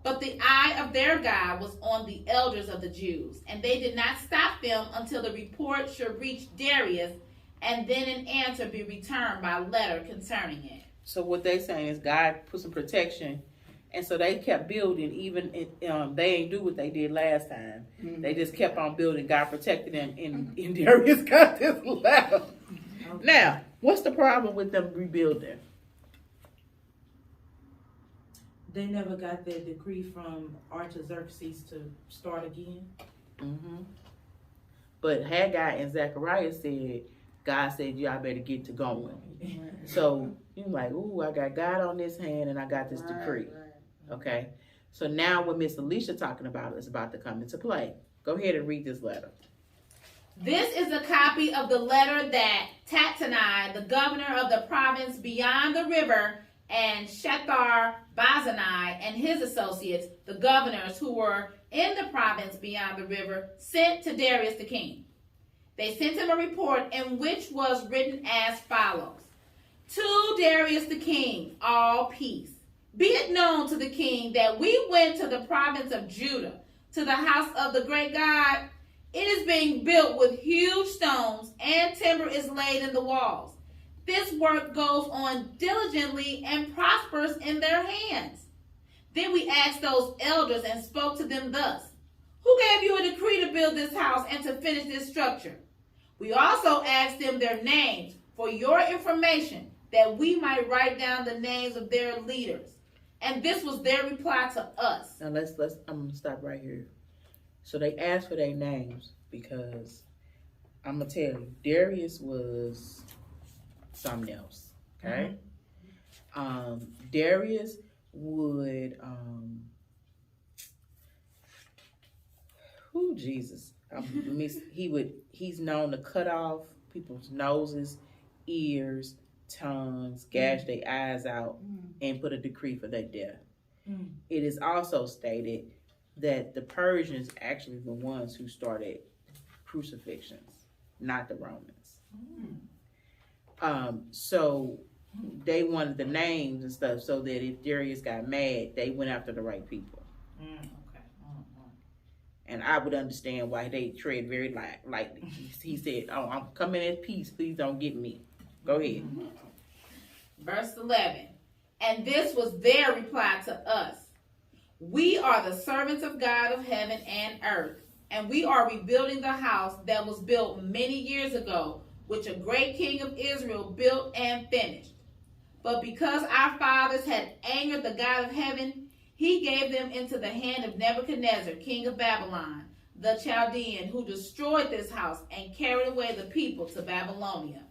But the eye of their God was on the elders of the Jews, and they did not stop them until the report should reach Darius, and then an answer be returned by letter concerning it. So what they saying is God put some protection, and so they kept building. Even they ain't do what they did last time. Mm-hmm. They just kept on building. God protected them, and Darius got this letter. Okay. Now, what's the problem with them rebuilding? They never got their decree from Artaxerxes to start again. Mm-hmm. But Haggai and Zechariah said, God said, y'all better get to going. So you're like, ooh, I got God on this hand and I got this decree. Right. Okay. So now what Miss Alicia talking about is about to come into play. Go ahead and read this letter. This is a copy of the letter that Tattenai, the governor of the province beyond the river, and Shethar-Bozenai and his associates, the governors who were in the province beyond the river, sent to Darius the king. They sent him a report in which was written as follows. To Darius the king, all peace. Be it known to the king that we went to the province of Judah, to the house of the great God. It is being built with huge stones, and timber is laid in the walls. This work goes on diligently and prospers in their hands. Then we asked those elders and spoke to them thus. Who gave you a decree to build this house and to finish this structure? We also asked them their names for your information, that we might write down the names of their leaders. And this was their reply to us. Now I'm going to stop right here. So they asked for their names because I'm going to tell you, Darius was something else, okay? Mm-hmm. Darius would, he's known to cut off people's noses, ears, tongues, gash their eyes out, and put a decree for their death. It is also stated that the Persians actually the ones who started crucifixions, not the Romans. So they wanted the names and stuff so that if Darius got mad, they went after the right people. And I would understand why they tread very lightly. He said, "Oh, I'm coming in peace. Please don't get me." Go ahead. Verse 11. And this was their reply to us. We are the servants of God of heaven and earth, and we are rebuilding the house that was built many years ago, which a great king of Israel built and finished. But because our fathers had angered the God of heaven, he gave them into the hand of Nebuchadnezzar, king of Babylon, the Chaldean, who destroyed this house and carried away the people to Babylonia.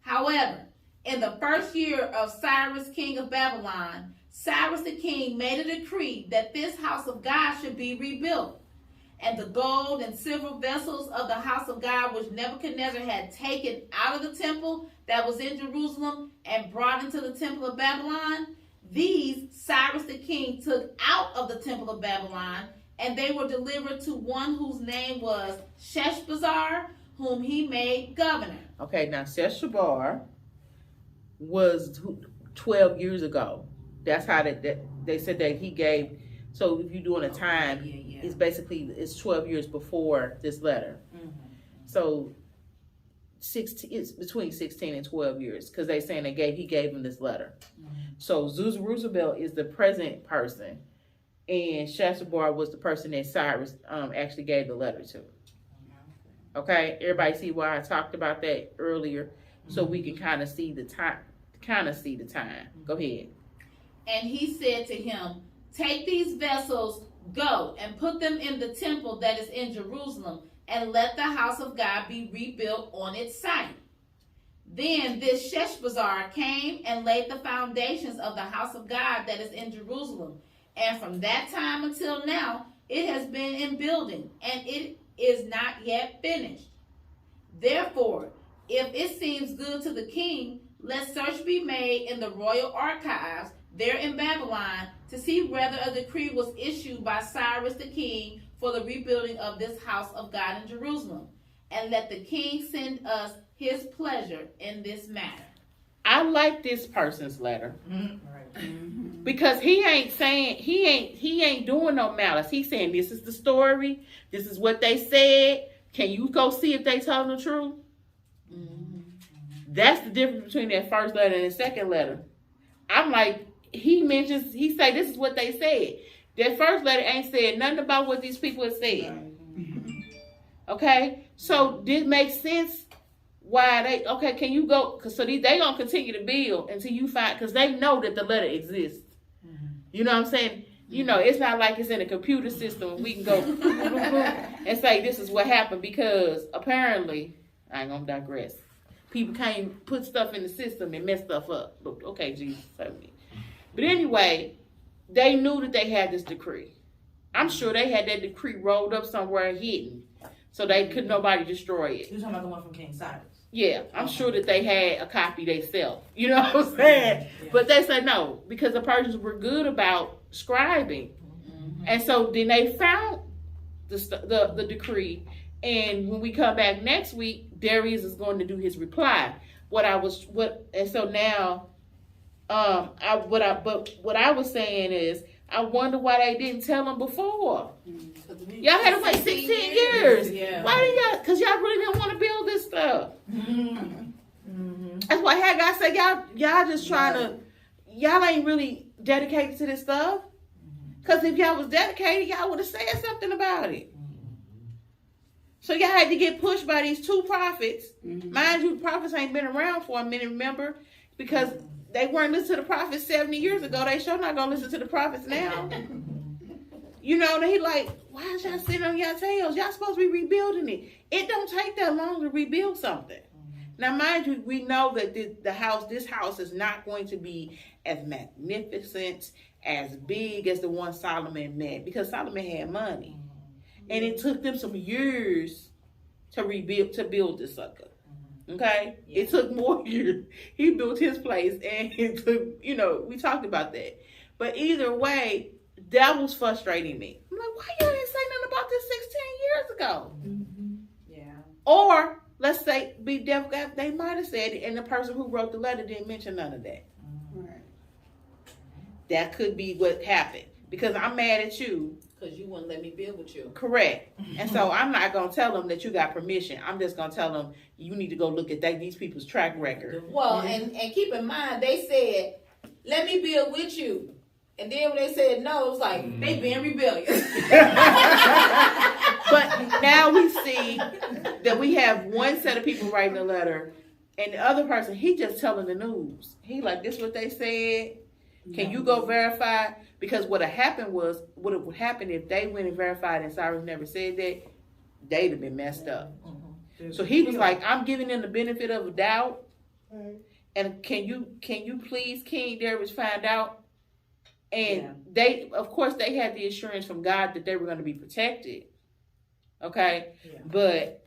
However, in the first year of Cyrus, king of Babylon, Cyrus the king made a decree that this house of God should be rebuilt. And the gold and silver vessels of the house of God, which Nebuchadnezzar had taken out of the temple that was in Jerusalem and brought into the temple of Babylon, these Cyrus the king took out of the temple of Babylon, and they were delivered to one whose name was Sheshbazzar, whom he made governor. Okay, now Sheshbazzar was 12 years ago. That's how they said that he gave. So if you're doing a time, it's 12 years before this letter. So it's between 16 and 12 years because they're saying he gave him this letter. So Zerubbabel is the present person, and Sheshbazzar was the person that Cyrus actually gave the letter to. Okay, everybody see why I talked about that earlier, so we can kind of see the time. Go ahead. And he said to him, "Take these vessels, go and put them in the temple that is in Jerusalem, and let the house of God be rebuilt on its site." Then this Sheshbazzar came and laid the foundations of the house of God that is in Jerusalem. And from that time until now, it has been in building, and it is not yet finished. Therefore, if it seems good to the king, let search be made in the royal archives there in Babylon to see whether a decree was issued by Cyrus the king for the rebuilding of this house of God in Jerusalem. And let the king send us his pleasure in this matter. I like this person's letter because he ain't doing no malice. He's saying this is the story. This is what they said. Can you go see if they told the truth? That's the difference between that first letter and the second letter. I'm like, he say this is what they said. That first letter ain't said nothing about what these people have said. Okay, so this makes sense. Why can you go? Because they gonna continue to build until you find, because they know that the letter exists. You know what I'm saying? You know, it's not like it's in a computer system. We can go and say this is what happened, because apparently, I ain't gonna digress. People can't put stuff in the system and mess stuff up. Okay, Jesus, save me. But anyway, they knew that they had this decree. I'm sure they had that decree rolled up somewhere hidden, so nobody destroy it. You're talking about the one from King Cyrus? Yeah, I'm sure that they had a copy themselves. You know what I'm saying? Yeah. But they said no, because the Persians were good about scribing. And so then they found the decree. And when we come back next week, Darius is going to do his reply. What I was saying is, I wonder why they didn't tell him before. Y'all had to wait 16 years. Yeah. Why did y'all? Because y'all really didn't want to build this stuff. That's why Haggai said, y'all just trying to, y'all ain't really dedicated to this stuff. Because if y'all was dedicated, y'all would have said something about it. So y'all had to get pushed by these two prophets. Mind you, the prophets ain't been around for a minute, remember? Because they weren't listening to the prophets 70 years ago. They sure not going to listen to the prophets now. You know, they like, why is y'all sitting on your tails? Y'all supposed to be rebuilding it. It don't take that long to rebuild something. Now, mind you, we know that this house is not going to be as magnificent, as big as the one Solomon made, because Solomon had money. And it took them some years to build this sucker. Okay? Yeah. It took more years. He built his place, and it took, we talked about that. But either way, that was frustrating me. I'm like, why you didn't say nothing about this 16 years ago? Yeah. Or, let's say, be devil guy, they might have said it, and the person who wrote the letter didn't mention none of that. Right. That could be what happened. Because I'm mad at you. Because you wouldn't let me build with you. Correct. And so I'm not going to tell them that you got permission. I'm just going to tell them you need to go look at these people's track record. Well, and keep in mind, they said, let me build with you. And then when they said no, it was like, they being rebellious. But now we see that we have one set of people writing a letter, and the other person, he just telling the news. He like, this what they said. Can you go verify? Because what would happen if they went and verified and Cyrus never said that, they'd have been messed up. So he was like, I'm giving them the benefit of a doubt. And can you please, King Darius, find out? And they, of course, they had the assurance from God that they were going to be protected. Okay? Yeah. But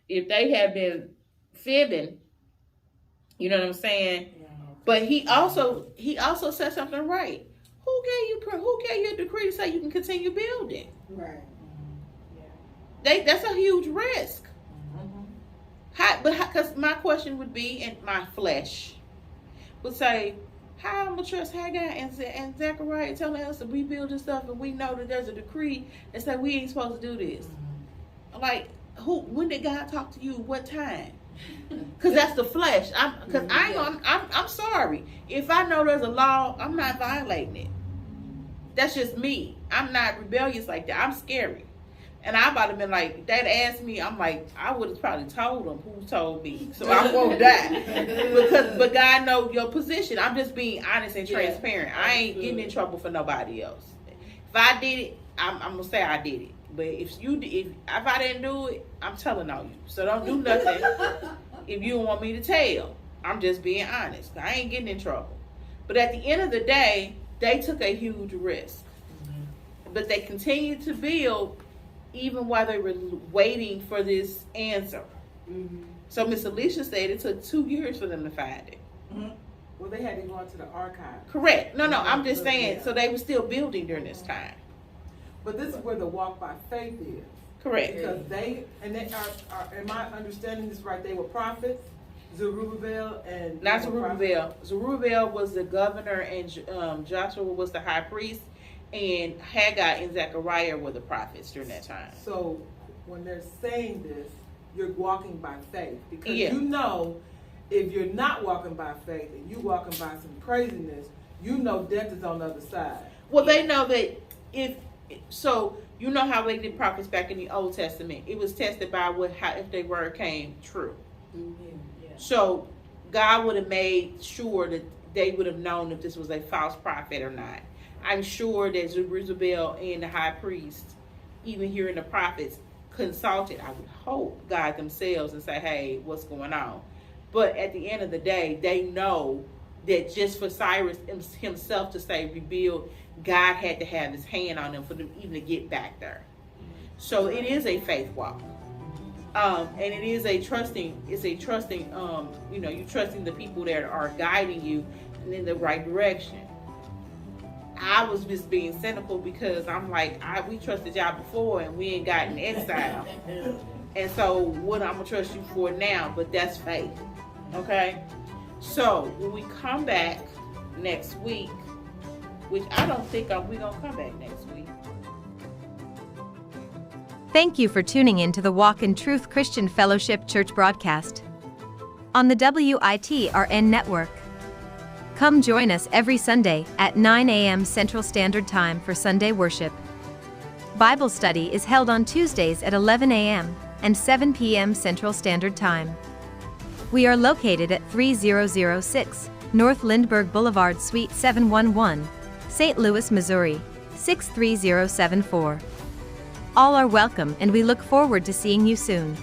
if they had been fibbing, you know what I'm saying? But he also said something right. Who gave you a decree to say you can continue building? Right. That's a huge risk. Because my question would be, and my flesh would say, how am I trust Haggai and Zechariah telling us to rebuild this stuff, and we know that there's a decree that says we ain't supposed to do this? Like, when did God talk to you? What time? Because that's the flesh. I'm sorry. If I know there's a law, I'm not violating it. That's just me. I'm not rebellious like that. I'm scary. And I about to been like, they'd asked me, I'm like, I would have probably told them who told me, so I won't die. But God knows your position. I'm just being honest and transparent. I ain't getting in trouble for nobody else. If I did it, I'm gonna say I did it. But if I didn't do it, I'm telling on you. So don't do nothing if you don't want me to tell. I'm just being honest. I ain't getting in trouble. But at the end of the day, they took a huge risk. But they continued to build even while they were waiting for this answer. So Miss Alicia said it took 2 years for them to find it. Well, they had to go into the archive. Correct. No, I'm just saying, so they were still building during this time. But this is where the walk by faith is. Correct. Because they are, am I understanding this right? They were prophets, Zerubbabel and... Not Zerubbabel. Zerubbabel was the governor, and Joshua was the high priest, and Haggai and Zechariah were the prophets during that time. So when they're saying this, you're walking by faith. Because Yeah. you know, if you're not walking by faith and you're walking by some craziness, you know death is on the other side. Well, they know that you know how they did prophets back in the Old Testament. It was tested by if their word came true. So God would have made sure that they would have known if this was a false prophet or not. I'm sure that Zerubbabel and the high priest, even hearing the prophets, consulted, I would hope, God themselves and say, hey, what's going on? But at the end of the day, they know that just for Cyrus himself to say rebuild, God had to have his hand on them for them even to get back there. So it is a faith walk. And it is you trusting the people that are guiding you in the right direction. I was just being cynical because I'm like, we trusted y'all before and we ain't gotten exiled. And so what I'm going to trust you for now, but that's faith. Okay? So when we come back next week, which I don't think we're going to come back next week. Thank you for tuning in to the Walk in Truth Christian Fellowship Church broadcast on the WITRN network. Come join us every Sunday at 9 a.m. Central Standard Time for Sunday worship. Bible study is held on Tuesdays at 11 a.m. and 7 p.m. Central Standard Time. We are located at 3006 North Lindbergh Boulevard, Suite 711, St. Louis, Missouri, 63074. All are welcome, and we look forward to seeing you soon.